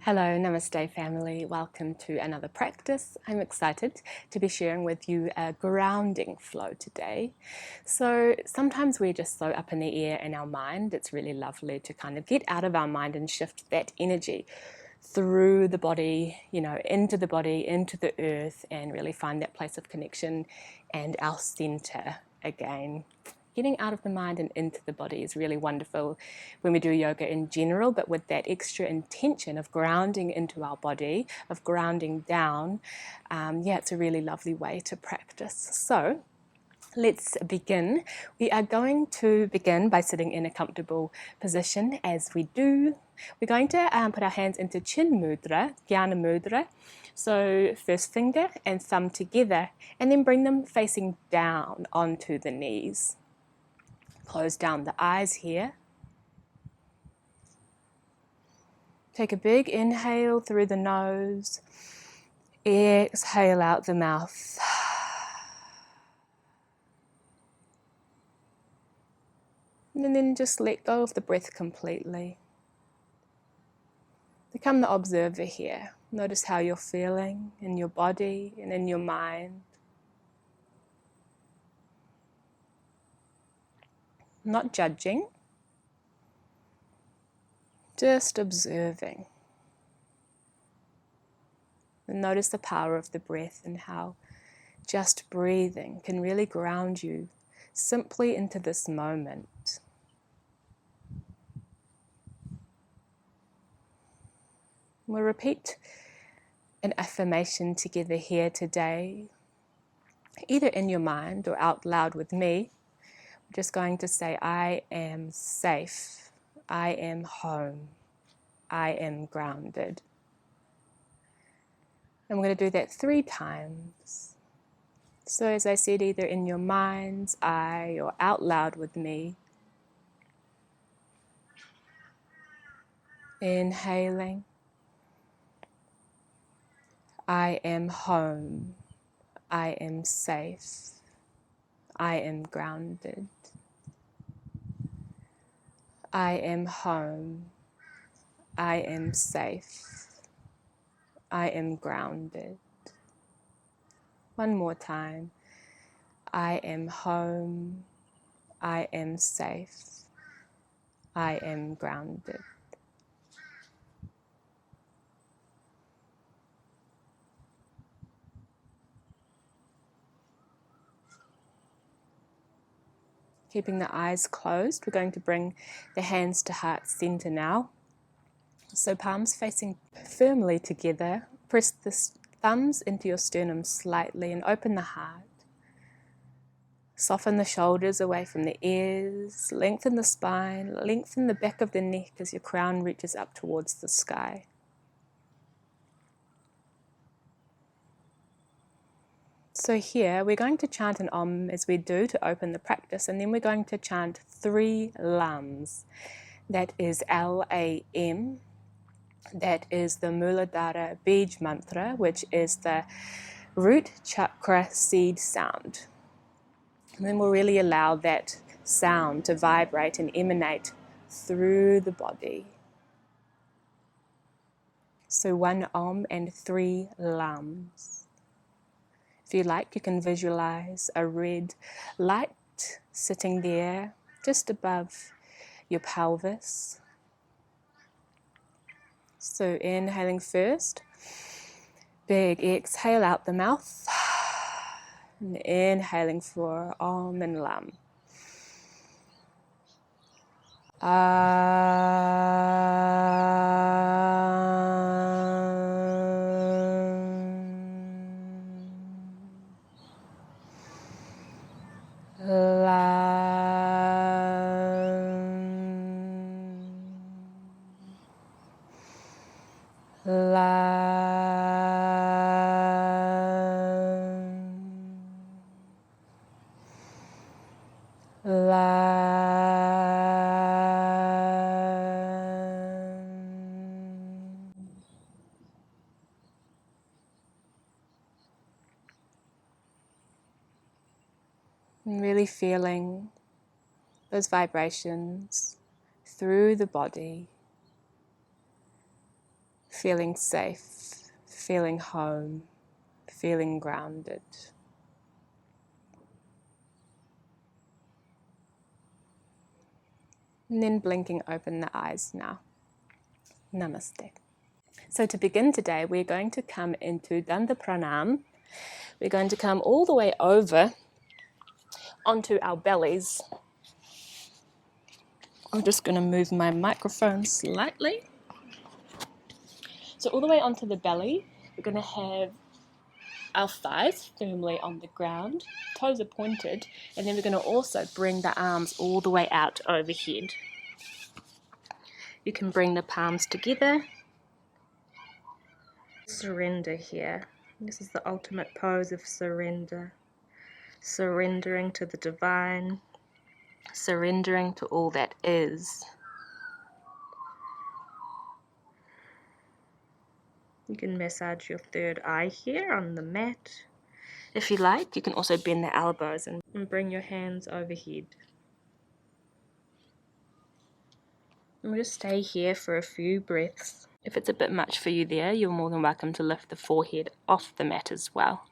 Hello, Namaste family. Welcome to another practice. I'm excited to be sharing with you a grounding flow today. So sometimes we're just so up in the air in our mind. It's really lovely to kind of get out of our mind and shift that energy through the body, into the body, into the earth, and really find that place of connection and our center again. Getting out of the mind and into the body is really wonderful when we do yoga in general, but with that extra intention of grounding into our body, of grounding down, it's a really lovely way to practice. So let's begin. We are going to begin by sitting in a comfortable position. As we do, we're going to put our hands into Chin Mudra, Jnana Mudra. So first finger and thumb together, and then bring them facing down onto the knees. Close down the eyes here. Take a big inhale through the nose. Exhale out the mouth. And then just let go of the breath completely. Become the observer here. Notice how you're feeling in your body and in your mind. Not judging, just observing. And notice the power of the breath and how just breathing can really ground you simply into this moment. We'll repeat an affirmation together here today, either in your mind or out loud with me. I'm just going to say, I am safe, I am home, I am grounded. I'm going to do that 3 times. So as I said, either in your mind's eye or out loud with me. Inhaling. I am home. I am safe. I am grounded. I am home. I am safe. I am grounded. One more time. I am home. I am safe. I am grounded. Keeping the eyes closed, we're going to bring the hands to heart center now. So palms facing firmly together. Press the thumbs into your sternum slightly and open the heart. Soften the shoulders away from the ears. Lengthen the spine. Lengthen the back of the neck as your crown reaches up towards the sky. So here we're going to chant an Om as we do to open the practice, and then we're going to chant 3 lams. That is L-A-M. That is the Muladhara Bij mantra, which is the root chakra seed sound. And then we'll really allow that sound to vibrate and emanate through the body. So 1 Om and 3 lams. If you like, you can visualize a red light sitting there just above your pelvis. So inhaling first, big exhale out the mouth, and inhaling for Om and Lam. And really feeling those vibrations through the body. feeling safe, feeling home, feeling grounded. And then blinking open the eyes now. Namaste. So to begin today, we're going to come into Dandha Pranam. We're going to come all the way over onto our bellies. I'm just going to move my microphone slightly. So all the way onto the belly, we're going to have our thighs firmly on the ground, toes are pointed, and then we're going to also bring the arms all the way out overhead. You can bring the palms together. Surrender here. This is the ultimate pose of surrender. Surrendering to the divine, surrendering to all that is. You can massage your third eye here on the mat. If you like, you can also bend the elbows and bring your hands overhead. And we'll just stay here for a few breaths. If it's a bit much for you there, you're more than welcome to lift the forehead off the mat as well.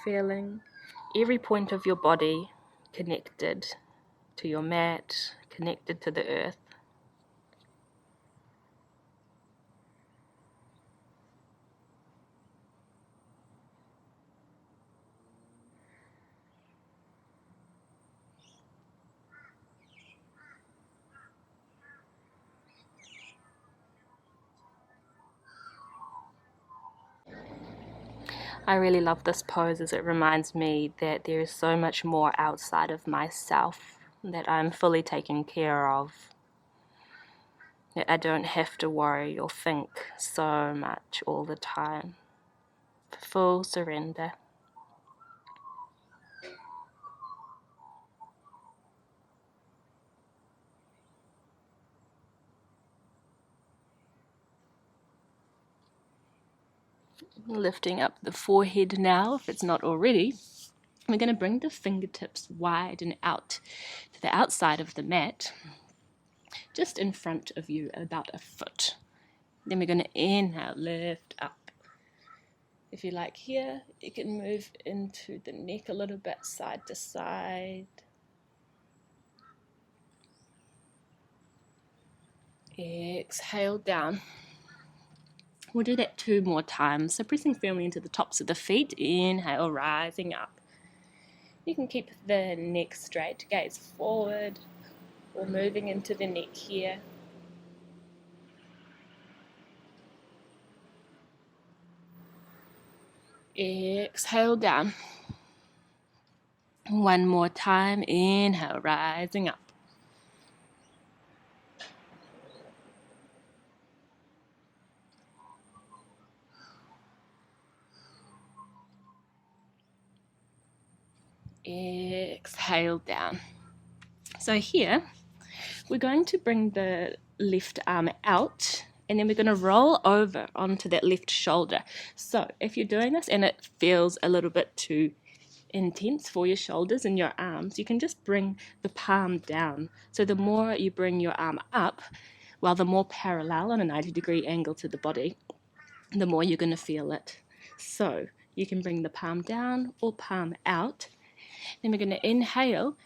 Feeling every point of your body connected to your mat, connected to the earth. I really love this pose as it reminds me that there is so much more outside of myself that I'm fully taken care of. That I don't have to worry or think so much all the time. Full surrender. Lifting up the forehead now, if it's not already. We're going to bring the fingertips wide and out to the outside of the mat, just in front of you, about a foot. Then we're going to inhale, lift up. If you like here, you can move into the neck a little bit, side to side. Exhale down. We'll do that 2 more times. So pressing firmly into the tops of the feet. Inhale, rising up. You can keep the neck straight, gaze forward, or moving into the neck here. Exhale down. 1 more time. Inhale, rising up. Exhale down. So here, we're going to bring the left arm out, and then we're going to roll over onto that left shoulder. So if you're doing this and it feels a little bit too intense for your shoulders and your arms, you can just bring the palm down. So the more you bring your arm up, while the more parallel on a 90-degree angle to the body, the more you're going to feel it. So you can bring the palm down or palm out. Then we're going to inhale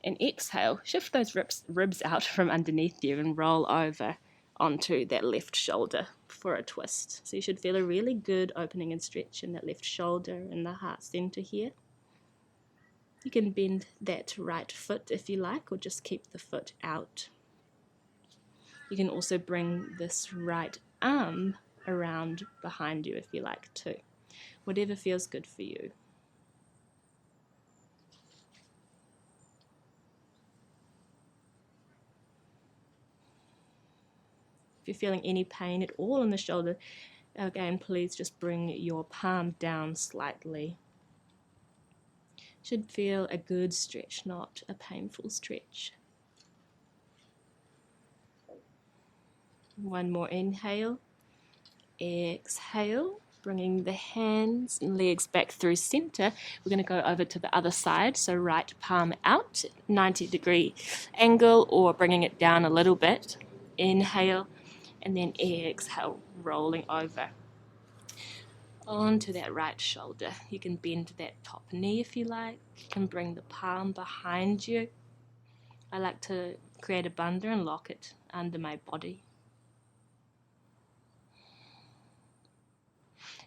and exhale. Shift those ribs out from underneath you and roll over onto that left shoulder for a twist. So you should feel a really good opening and stretch in that left shoulder and the heart center here. You can bend that right foot if you like, or just keep the foot out. You can also bring this right arm around behind you if you like to. Whatever feels good for you. If you're feeling any pain at all in the shoulder, again, please just bring your palm down slightly. Should feel a good stretch, not a painful stretch. 1 more inhale, exhale. Bringing the hands and legs back through center. We're going to go over to the other side. So right palm out, 90-degree angle, or bringing it down a little bit. Inhale, and then exhale, rolling over onto that right shoulder. You can bend that top knee if you like. You can bring the palm behind you. I like to create a bandha and lock it under my body.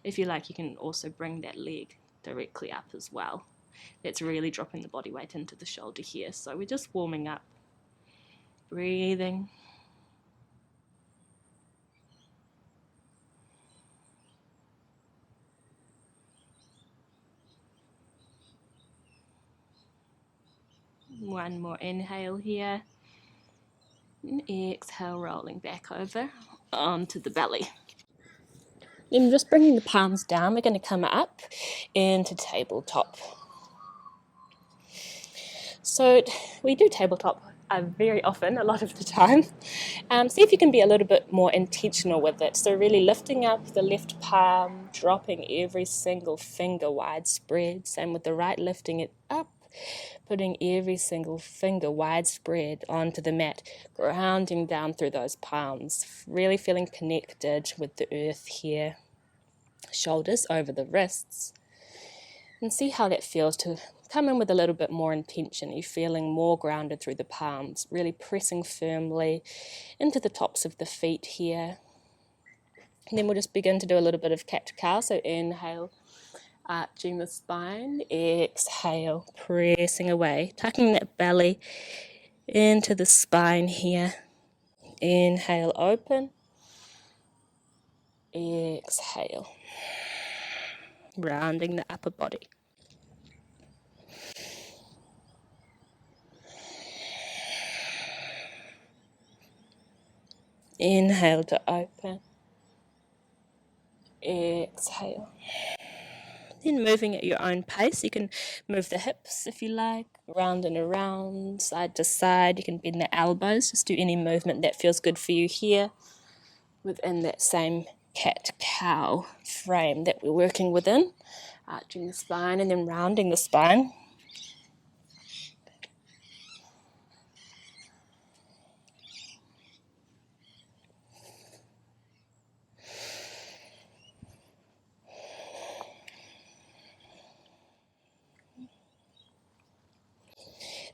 If you like, you can also bring that leg directly up as well. That's really dropping the body weight into the shoulder here. So we're just warming up, breathing. One more inhale here. And exhale, rolling back over onto the belly. Then just bringing the palms down, we're going to come up into tabletop. So we do tabletop very often, a lot of the time. See if you can be a little bit more intentional with it. So really lifting up the left palm, dropping every single finger widespread. Same with the right, lifting it up, putting every single finger widespread onto the mat, grounding down through those palms, really feeling connected with the earth here. Shoulders over the wrists. And see how that feels to come in with a little bit more intention. You're feeling more grounded through the palms, really pressing firmly into the tops of the feet here. And then we'll just begin to do a little bit of cat-cow. So inhale, arching the spine. Exhale, pressing away, tucking that belly into the spine here. Inhale, open. Exhale, rounding the upper body. Inhale to open. Exhale. Then moving at your own pace, you can move the hips if you like, round and around, side to side. You can bend the elbows, just do any movement that feels good for you here within that same cat-cow frame that we're working within. Arching the spine and then rounding the spine.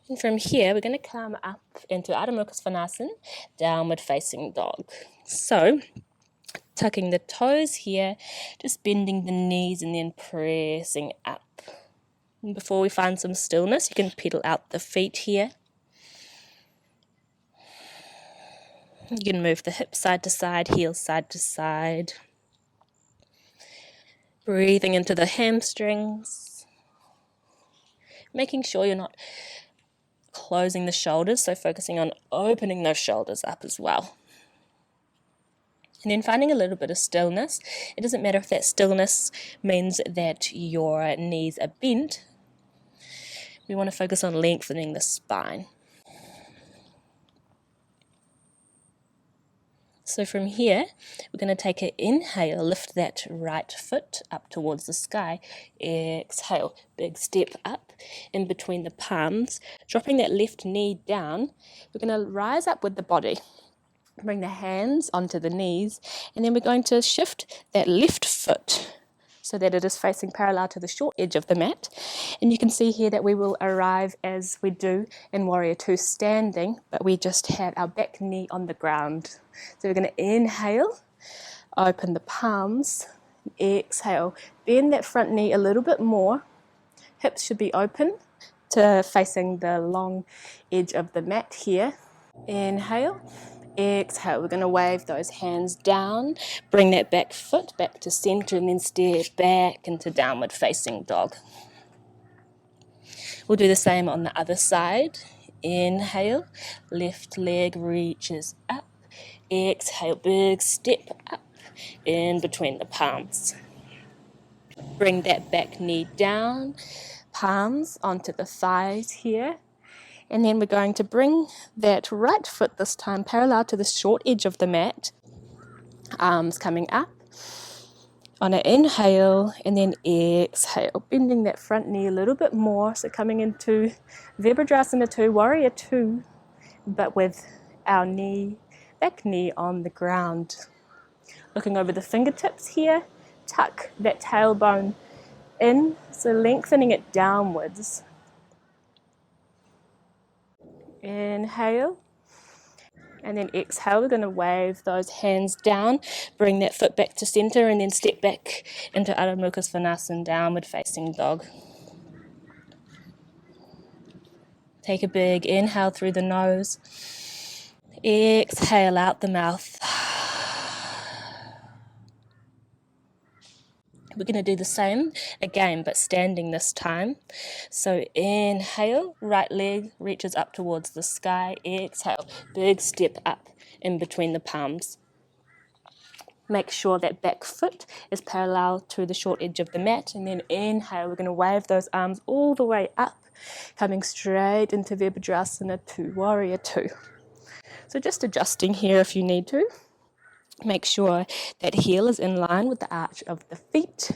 And from here, we're going to come up into Adho Mukha Svanasana, downward facing dog. So, tucking the toes here, just bending the knees and then pressing up. And before we find some stillness, you can pedal out the feet here. You can move the hips side to side, heels side to side. Breathing into the hamstrings. Making sure you're not closing the shoulders, so focusing on opening those shoulders up as well. And then finding a little bit of stillness. It doesn't matter if that stillness means that your knees are bent. We want to focus on lengthening the spine. So from here, we're going to take an inhale, lift that right foot up towards the sky. Exhale, big step up in between the palms, dropping that left knee down. We're going to rise up with the body. Bring the hands onto the knees, and then we're going to shift that left foot so that it is facing parallel to the short edge of the mat. And you can see here that we will arrive as we do in Warrior Two standing, but we just have our back knee on the ground. So we're going to inhale, open the palms, exhale, bend that front knee a little bit more. Hips should be open to facing the long edge of the mat here. Inhale. Exhale, we're going to wave those hands down, bring that back foot back to center and then step back into downward facing dog. We'll do the same on the other side. Inhale, left leg reaches up. Exhale, big step up in between the palms. Bring that back knee down, palms onto the thighs here. And then we're going to bring that right foot this time parallel to the short edge of the mat. Arms coming up. On an inhale and then exhale, bending that front knee a little bit more. So coming into Virabhadrasana 2, Warrior 2, but with our back knee on the ground. Looking over the fingertips here, tuck that tailbone in, so lengthening it downwards. Inhale. And then exhale, we're going to wave those hands down, bring that foot back to center, and then step back into Adho Mukha Svanasana, downward facing dog. Take a big inhale through the nose. Exhale out the mouth. We're going to do the same again, but standing this time. So inhale, right leg reaches up towards the sky. Exhale, big step up in between the palms. Make sure that back foot is parallel to the short edge of the mat. And then inhale, we're going to wave those arms all the way up, coming straight into Virabhadrasana 2, Warrior 2. So just adjusting here if you need to. Make sure that heel is in line with the arch of the feet.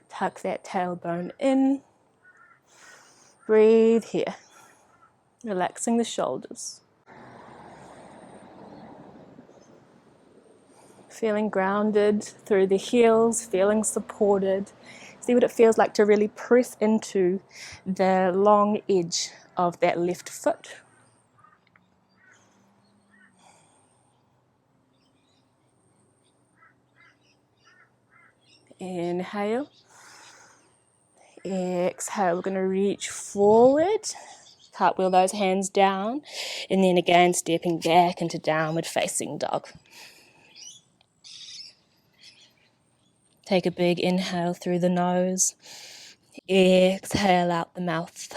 Tuck that tailbone in. Breathe here. Relaxing the shoulders. Feeling grounded through the heels, feeling supported. See what it feels like to really press into the long edge of that left foot. Inhale. Exhale, we're going to reach forward, cartwheel those hands down, and then again stepping back into downward facing dog. Take a big inhale through the nose, exhale out the mouth.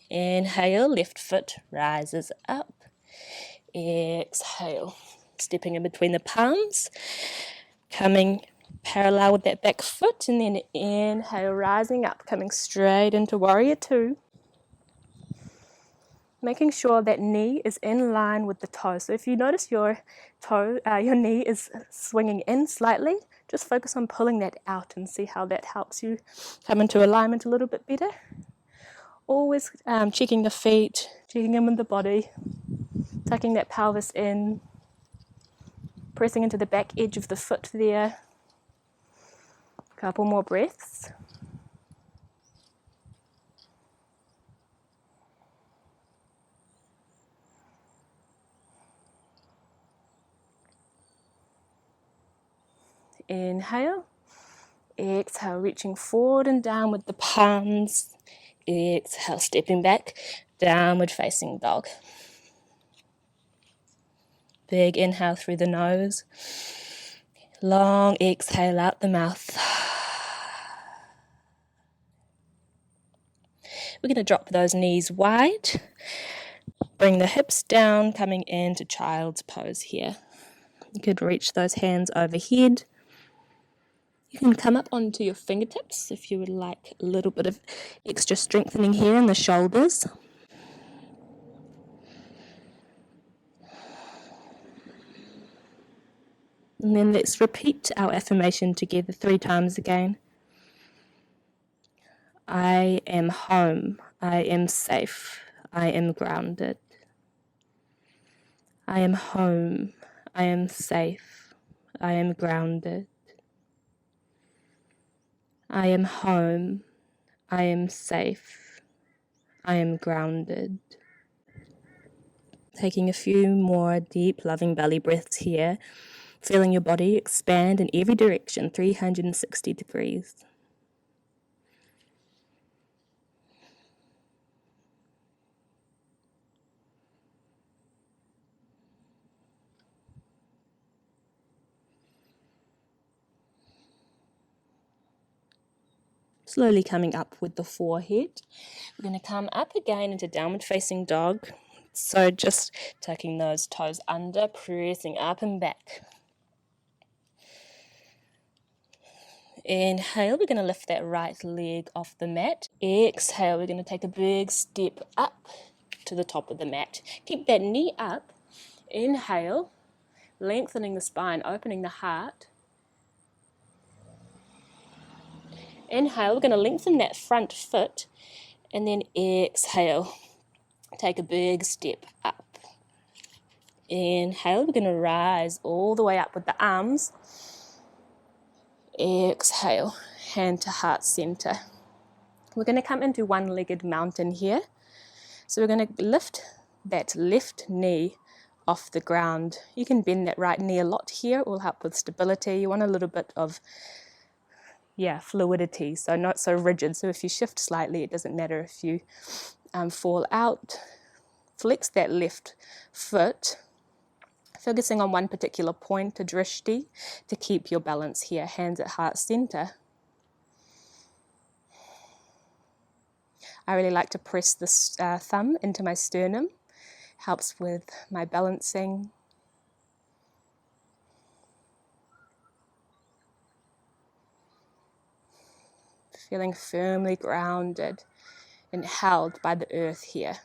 Inhale, left foot rises up. Exhale, stepping in between the palms, coming parallel with that back foot, and then inhale, rising up, coming straight into Warrior 2. Making sure that knee is in line with the toe. So if you notice your knee is swinging in slightly, just focus on pulling that out and see how that helps you come into alignment a little bit better. Always checking the feet, checking in with the body, tucking that pelvis in, pressing into the back edge of the foot there. Couple more breaths. Inhale. Exhale, reaching forward and down with the palms. Exhale, stepping back, downward facing dog. Big inhale through the nose. Long exhale out the mouth. We're going to drop those knees wide. Bring the hips down, coming into child's pose here. You could reach those hands overhead. You can come up onto your fingertips if you would like a little bit of extra strengthening here in the shoulders. And then let's repeat our affirmation together 3 times again. I am home. I am safe. I am grounded. I am home. I am safe. I am grounded. I am home. I am safe. I am grounded. Taking a few more deep, loving belly breaths here. Feeling your body expand in every direction, 360 degrees. Slowly coming up with the forehead. We're going to come up again into downward facing dog. So just tucking those toes under, pressing up and back. Inhale, we're going to lift that right leg off the mat. Exhale, we're going to take a big step up to the top of the mat. Keep that knee up. Inhale, lengthening the spine, opening the heart. Inhale, we're going to lengthen that front foot, and then exhale. Take a big step up. Inhale, we're going to rise all the way up with the arms. Exhale, hand to heart center. We're going to come into one-legged mountain here. So we're going to lift that left knee off the ground. You can bend that right knee a lot here. It will help with stability. You want a little bit of fluidity, so not so rigid. So if you shift slightly, it doesn't matter if you fall out. Flex that left foot, focusing on one particular point, a drishti, to keep your balance here. Hands at heart center. I really like to press this thumb into my sternum. Helps with my balancing. Feeling firmly grounded and held by the earth here.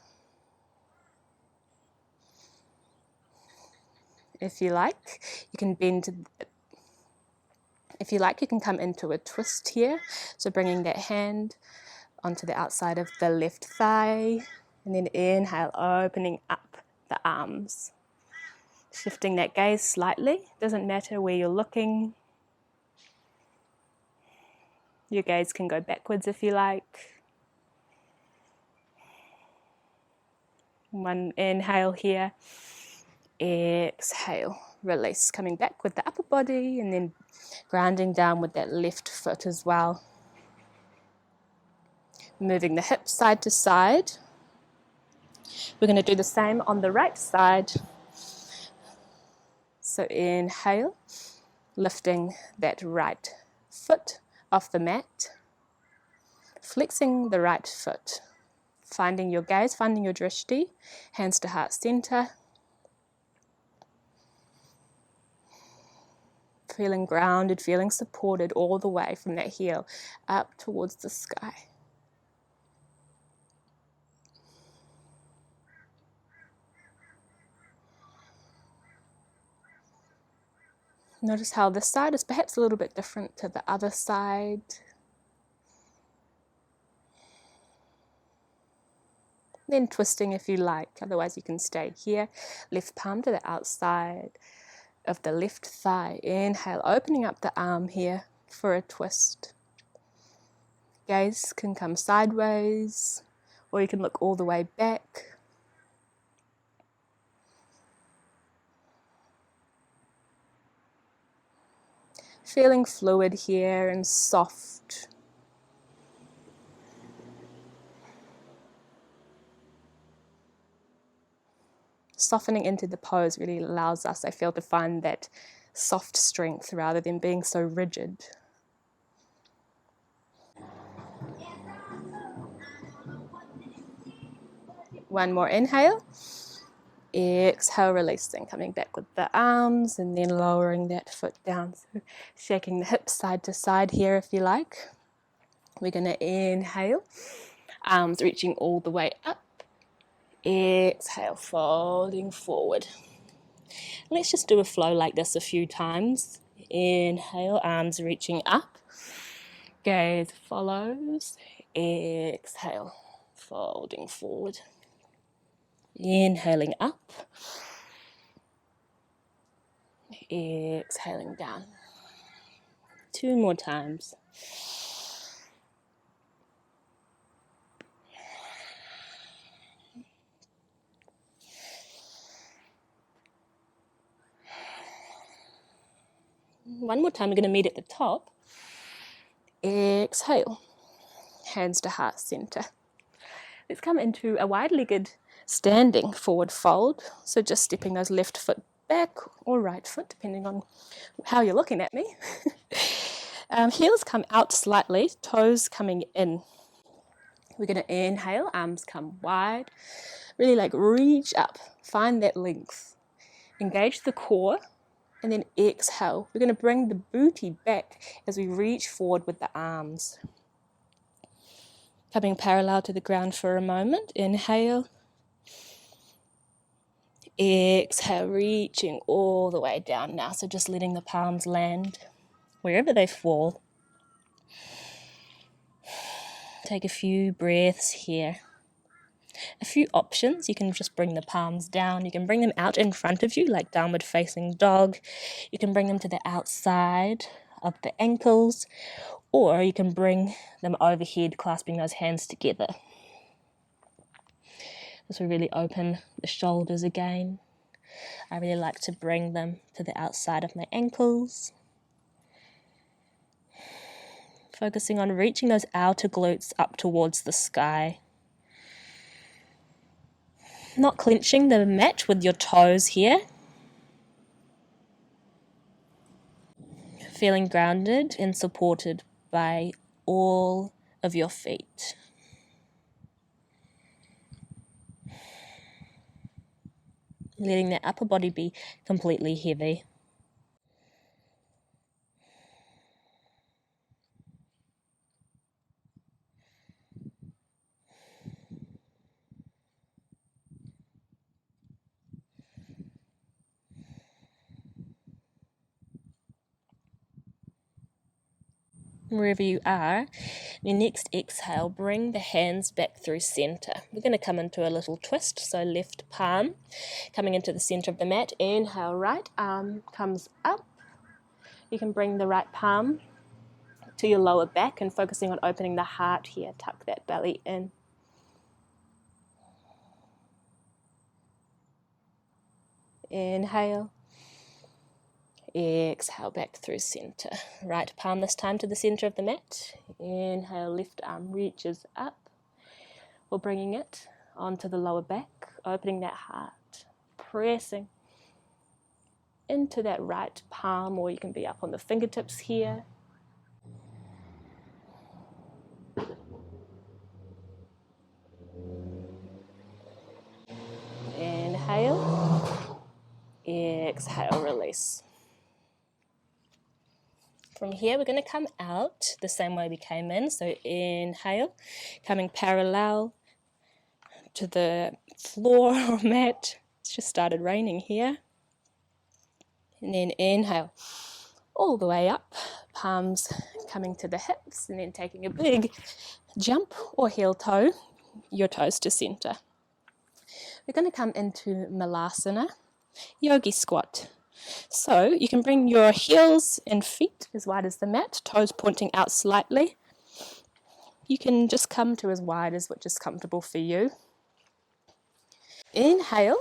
If you like, you can bend. If you like, you can come into a twist here. So bringing that hand onto the outside of the left thigh, and then inhale, opening up the arms. Shifting that gaze slightly. Doesn't matter where you're looking. Your gaze can go backwards if you like. One inhale here. Exhale, release. Coming back with the upper body and then grounding down with that left foot as well. Moving the hips side to side. We're going to do the same on the right side. So inhale, lifting that right foot off the mat. Flexing the right foot. Finding your gaze, finding your drishti. Hands to heart center. Feeling grounded, feeling supported all the way from that heel up towards the sky. Notice how this side is perhaps a little bit different to the other side. Then twisting if you like, otherwise you can stay here. Left palm to the outside of the left thigh. Inhale, opening up the arm here for a twist. Gaze can come sideways, or you can look all the way back. Feeling fluid here and soft. Softening into the pose really allows us, I feel, to find that soft strength rather than being so rigid. One more inhale. Exhale, releasing, coming back with the arms and then lowering that foot down. So shaking the hips side to side here if you like. We're going to inhale, arms reaching all the way up. Exhale, folding forward. Let's just do a flow like this a few times. Inhale, arms reaching up. Gaze follows. Exhale, folding forward. Inhaling up. Exhaling down. 2 more times. One more time, we're going to meet at the top. Exhale. Hands to heart center. Let's come into a wide-legged standing forward fold. So just stepping those left foot back or right foot, depending on how you're looking at me. Heels come out slightly, toes coming in. We're going to inhale, arms come wide. Really like reach up, find that length. Engage the core. And then exhale. We're going to bring the booty back as we reach forward with the arms. Coming parallel to the ground for a moment. Inhale. Exhale, reaching all the way down now. So just letting the palms land wherever they fall. Take a few breaths here. A few options. You can just bring the palms down. You can bring them out in front of you like downward facing dog. You can bring them to the outside of the ankles, or you can bring them overhead, clasping those hands together. This will really open the shoulders again. I really like to bring them to the outside of my ankles. Focusing on reaching those outer glutes up towards the sky. Not clenching the mat with your toes here. Feeling grounded and supported by all of your feet. Letting the upper body be completely heavy. Wherever you are, your next exhale, bring the hands back through center. We're going to come into a little twist, so left palm coming into the center of the mat. Inhale, right arm comes up. You can bring the right palm to your lower back and focusing on opening the heart here. Tuck that belly in. Inhale. Exhale back through center. Right palm this time to the center of the mat. Inhale, left arm reaches up. We're bringing it onto the lower back, opening that heart, pressing into that right palm, or you can be up on the fingertips here. Inhale. Exhale, release. From here, we're going to come out the same way we came in. So inhale, coming parallel to the floor or mat. It's just started raining here. And then inhale, all the way up, palms coming to the hips, and then taking a big jump or heel toe, your toes to center. We're going to come into Muladhara, Yogi squat. So you can bring your heels and feet as wide as the mat, toes pointing out slightly. You can just come to as wide as which is comfortable for you. Inhale,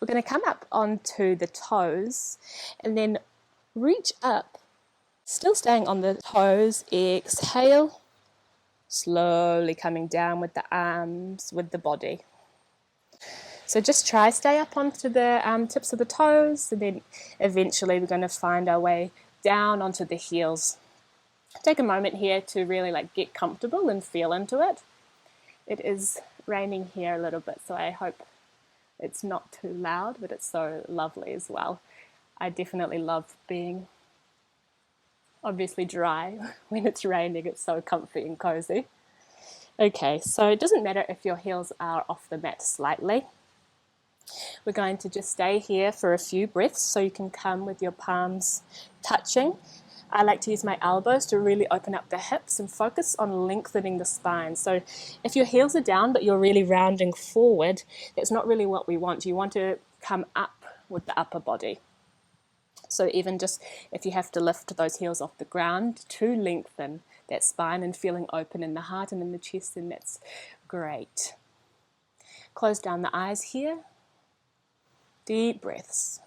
we're going to come up onto the toes and then reach up, still staying on the toes. Exhale, slowly coming down with the arms, with the body. So just try stay up onto the tips of the toes, and then eventually we're going to find our way down onto the heels. Take a moment here to really get comfortable and feel into it. It is raining here a little bit, so I hope it's not too loud, but it's so lovely as well. I definitely love being obviously dry when it's raining. It's so comfy and cozy. Okay, so it doesn't matter if your heels are off the mat slightly. We're going to just stay here for a few breaths, so you can come with your palms touching. I like to use my elbows to really open up the hips and focus on lengthening the spine. So if your heels are down but you're really rounding forward, that's not really what we want. You want to come up with the upper body. So even just if you have to lift those heels off the ground to lengthen that spine and feeling open in the heart and in the chest, then that's great. Close down the eyes here. Deep breaths.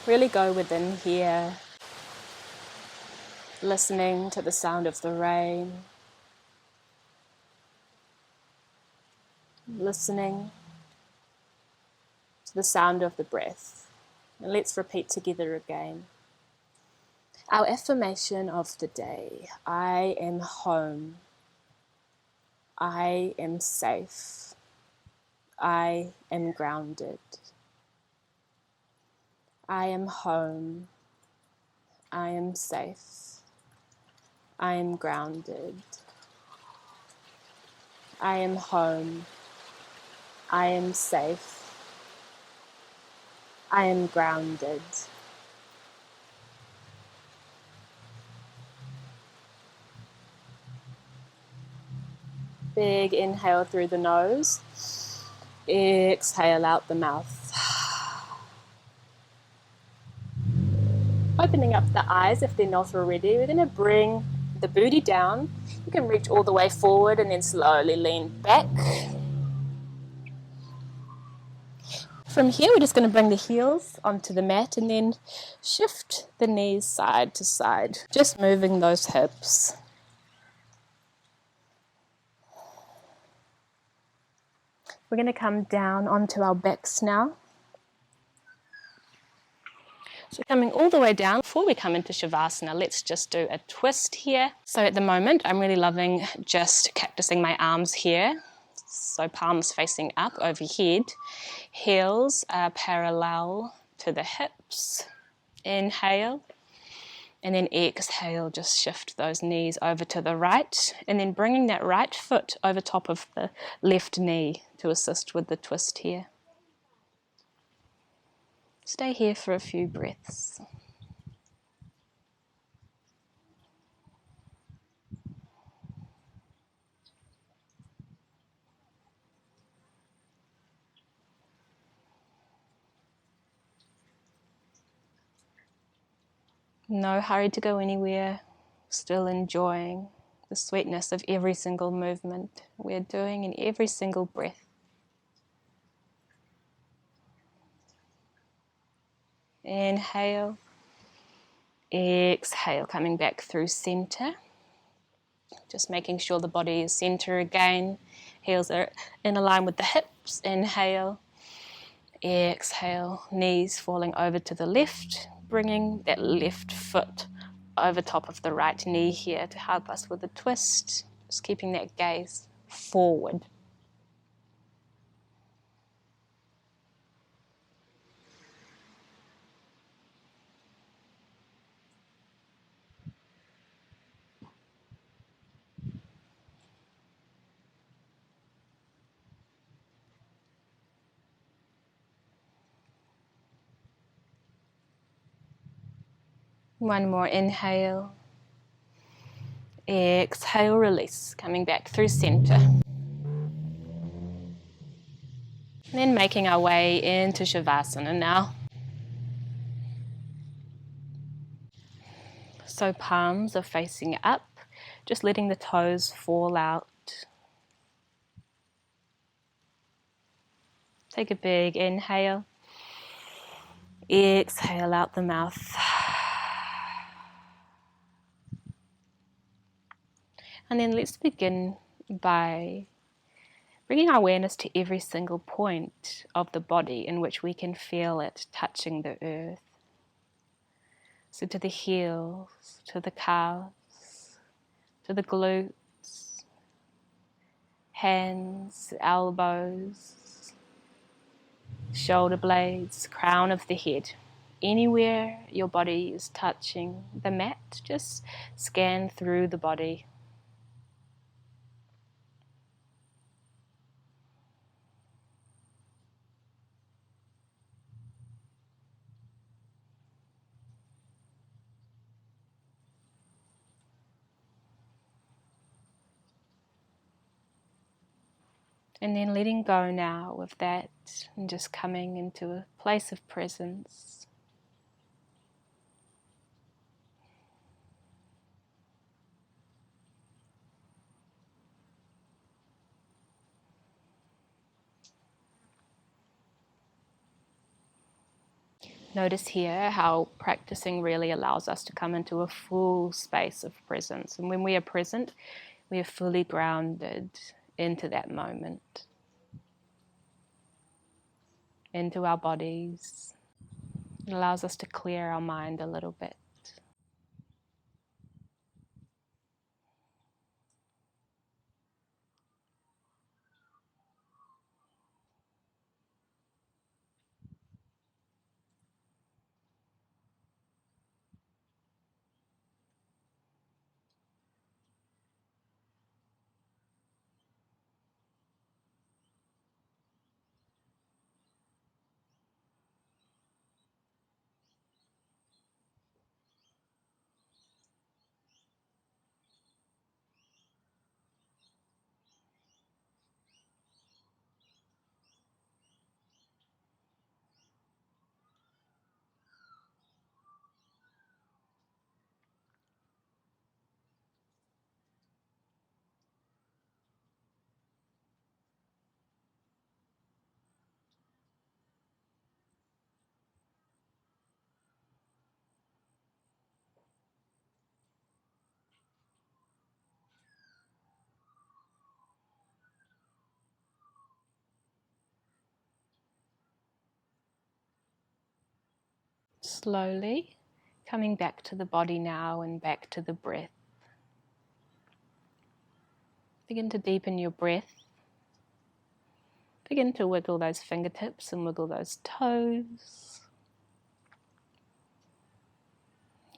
Really go within here, listening to the sound of the rain, listening to the sound of the breath. And let's repeat together again. Our affirmation of the day: I am home. I am safe. I am grounded. I am home. I am safe. I am grounded. I am home. I am safe. I am grounded. Big inhale through the nose. Exhale out the mouth. Opening up the eyes if they're not already. We're going to bring the booty down. You can reach all the way forward and then slowly lean back. From here, we're just going to bring the heels onto the mat and then shift the knees side to side, just moving those hips. We're going to come down onto our backs now. So coming all the way down, before we come into Shavasana, let's just do a twist here. So at the moment, I'm really loving just cactusing my arms here. So palms facing up overhead. Heels are parallel to the hips. Inhale. And then exhale, just shift those knees over to the right. And then bringing that right foot over top of the left knee to assist with the twist here. Stay here for a few breaths. No hurry to go anywhere, still enjoying the sweetness of every single movement we're doing in every single breath. Inhale, exhale, coming back through center. Just making sure the body is center again. Heels are in a line with the hips. Inhale, exhale, knees falling over to the left, bringing that left foot over top of the right knee here to help us with the twist. Just keeping that gaze forward. One more inhale. Exhale, release, coming back through center. And then making our way into Shavasana now. So palms are facing up, just letting the toes fall out. Take a big inhale. Exhale out the mouth. And then let's begin by bringing our awareness to every single point of the body in which we can feel it touching the earth. So to the heels, to the calves, to the glutes, hands, elbows, shoulder blades, crown of the head. Anywhere your body is touching the mat, just scan through the body. And then letting go now of that and just coming into a place of presence. Notice here how practicing really allows us to come into a full space of presence. And when we are present, we are fully grounded into that moment, into our bodies. It allows us to clear our mind a little bit. Slowly coming back to the body now and back to the breath. Begin to deepen your breath. Begin to wiggle those fingertips and wiggle those toes.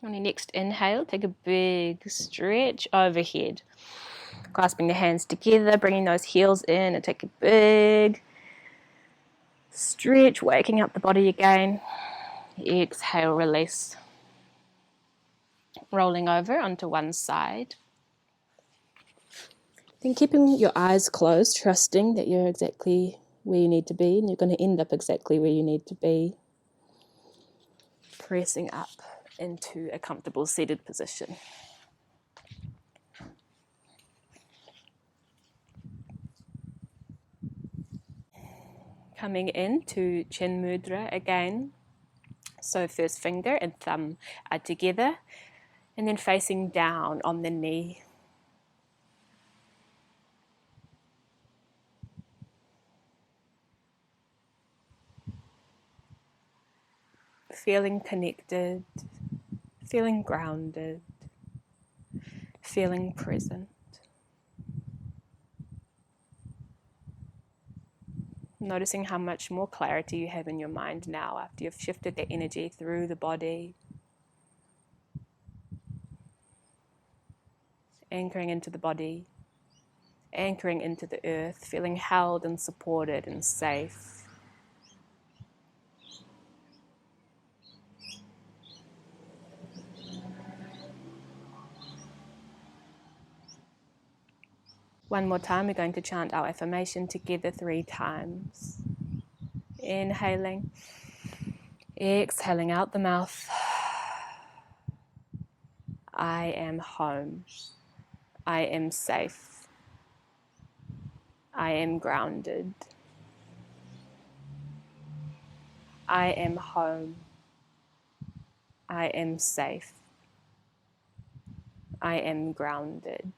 On your next inhale, take a big stretch overhead. Clasping the hands together, bringing those heels in and take a big stretch, waking up the body again. Exhale, release. Rolling over onto one side. Then keeping your eyes closed, trusting that you're exactly where you need to be and you're going to end up exactly where you need to be. Pressing up into a comfortable seated position. Coming into Chin Mudra again. So first finger and thumb are together and then facing down on the knee. Feeling connected, feeling grounded, feeling present. Noticing how much more clarity you have in your mind now after you've shifted the energy through the body. Anchoring into the body, anchoring into the earth, feeling held and supported and safe. One more time, we're going to chant our affirmation together 3 times. Inhaling, exhaling out the mouth. I am home. I am safe. I am grounded. I am home. I am safe. I am grounded.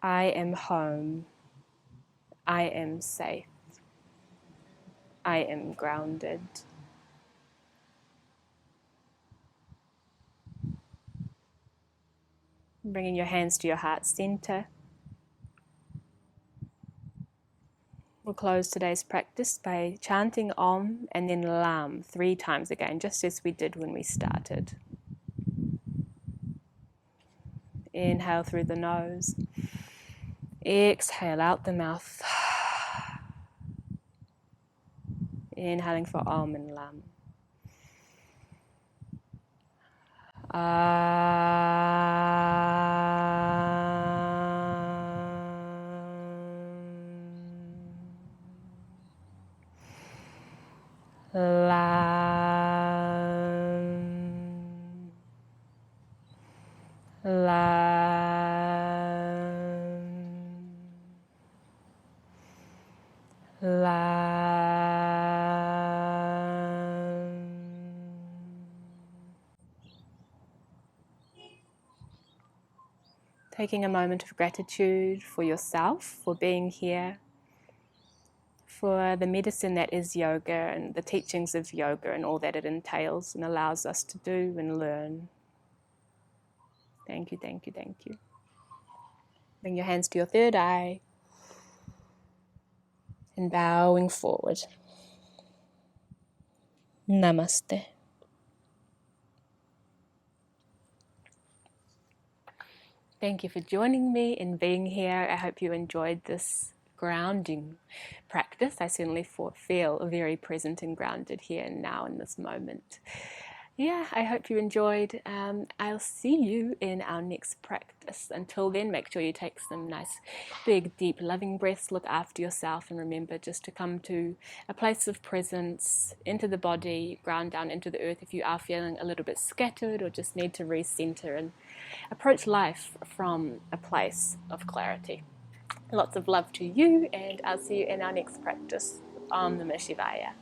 I am home. I am safe. I am grounded. Bringing your hands to your heart center. We'll close today's practice by chanting Om and then Lam 3 times again, just as we did when we started. Inhale through the nose. Exhale out the mouth. Inhaling for Om and Lam. Lam. Lam. Lam. Taking a moment of gratitude for yourself, for being here, for the medicine that is yoga and the teachings of yoga and all that it entails and allows us to do and learn. Thank you, thank you, thank you. Bring your hands to your third eye and bowing forward. Namaste. Thank you for joining me and being here. I hope you enjoyed this grounding practice. I certainly feel very present and grounded here and now in this moment. Yeah, I hope you enjoyed. I'll see you in our next practice. Until then, make sure you take some nice, big, deep, loving breaths. Look after yourself and remember just to come to a place of presence, into the body, ground down into the earth if you are feeling a little bit scattered or just need to recenter and approach life from a place of clarity. Lots of love to you, and I'll see you in our next practice. Om Namah Shivaya.